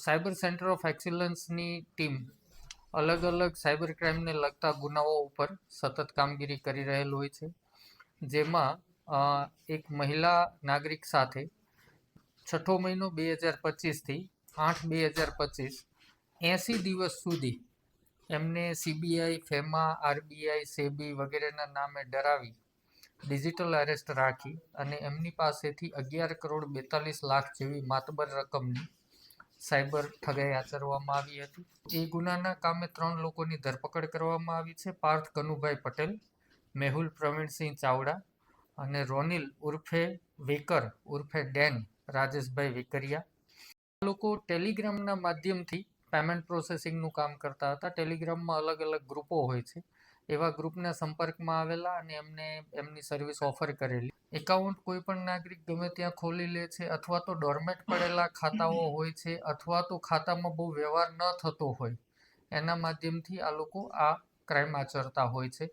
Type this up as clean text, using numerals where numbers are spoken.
Cyber centre of એક્સિલન્સની team અલગ અલગ cyber ક્રાઇમને લગતા ગુનાઓ ઉપર સતત કામગીરી કરી રહેલ હોય છે, જેમાં એક મહિલા નાગરિક સાથે 6 મહિનો 2025થી 8/2025 80 દિવસ સુધી એમને સીબીઆઈ, ફેમા, આરબીઆઈ, સેબી વગેરેના નામે ડરાવી ડિજિટલ અરેસ્ટ રાખી અને એમની પાસેથી 11,42,00,000 જેવી માતબર રકમની સાયબર ઠગાઈ આચરવામાં આવી હતી. એ ગુનાના કામે 3 લોકોની ધરપકડ કરવામાં આવી છે: પાર્થ કનુભાઈ પટેલ, મેહુલ પ્રવીણસિંહ ચાવડા અને રોનિલ ઉર્ફે વેકર ઉર્ફે ડેન રાજેશભાઈ વેકરિયા. આ લોકો ટેલિગ્રામના માધ્યમથી પેમેન્ટ પ્રોસેસિંગનું કામ કરતા હતા. ટેલિગ્રામમાં અલગ અલગ ગ્રુપો હોય છે, એવા ગ્રુપના સંપર્કમાં આવેલા અને એમને એમની સર્વિસ ઓફર કરેલી. એકાઉન્ટ કોઈ પણ નાગરિક ગમે ત્યાં ખોલી લે છે, અથવા તો ડોરમેટ પડેલા ખાતાઓ હોય છે, અથવા તો ખાતામાં બહુ વ્યવહાર ન થતો હોય, એના માધ્યમથી આ લોકો આ ક્રાઇમ આચરતા હોય છે.